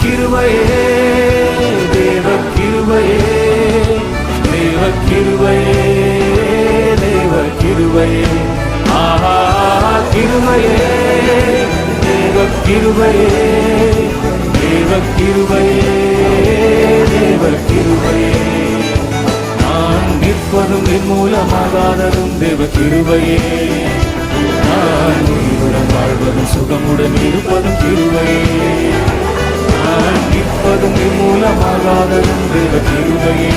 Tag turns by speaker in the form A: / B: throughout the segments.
A: கிருபையே தேவ கிருபையே தேவ கிருபையே தேவ கிருபையே ஆஹா கிருபையே தேவ கிருபையே தேவ கிருபையே தேவ கிருபையே நான் நிற்பதும் என் மூலமாகாததும் தேவ கிருபையே நான் உயிருடன் வாழ்வதும் சுகமுடன் இருப்பதும் கிருபையே நான் நிற்பதும் என் மூலமாகாததும் தேவ கிருபையே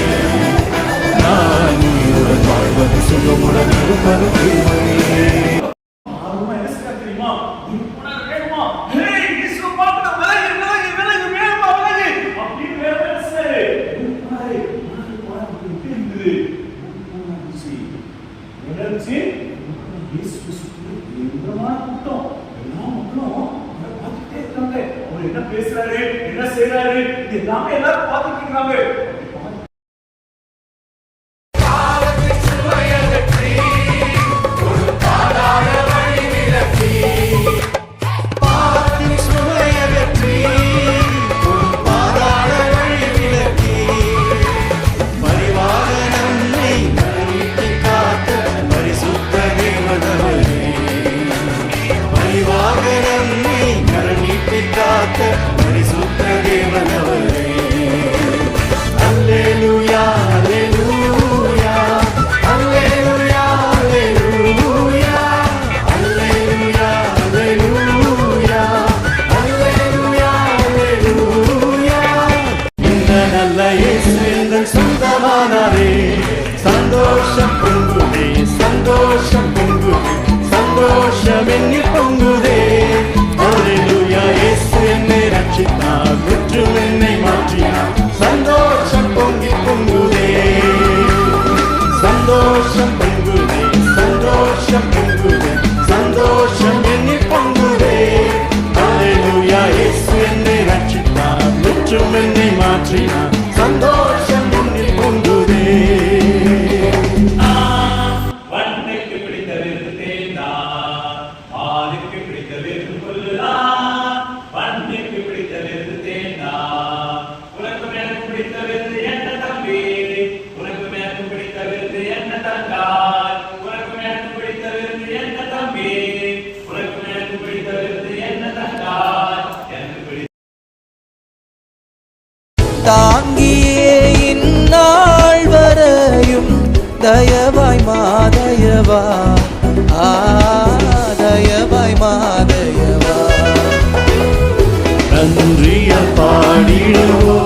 A: நான் உயிருடன் வாழ்வதும் சுகமுடன் இருப்பதும் கிருபையே
B: என்ன பேசுறாரு என்ன செய்யறாரு எல்லாமே எல்லாரும் பார்த்துட்டு இருக்காங்க.
A: சந்தோஷம் பொங்குதே சந்தோஷம் பொங்குதே சந்தோஷம் என்னில் பொங்குதே அல்லேலூயா இயேசு என்னை ரட்சித்தார் முற்றும் என்னை மாற்றினார் சந்தோஷம் பொங்கி பொங்குதே சந்தோஷம் பொங்குதே சந்தோஷம் பொங்குதே சந்தோஷம் என்னில் பொங்குதே அல்லேலூயா இயேசு என்னை ரட்சித்தார் முற்றும் என்னை மாற்றினார் சந்தோஷம் என்னில் பொங்குதே
C: தாங்கியே இந்நாள் வரையும் தயவாய் மாதயவா தயவாய் மாதயவா
A: நன்றிய பாடிடுவோம்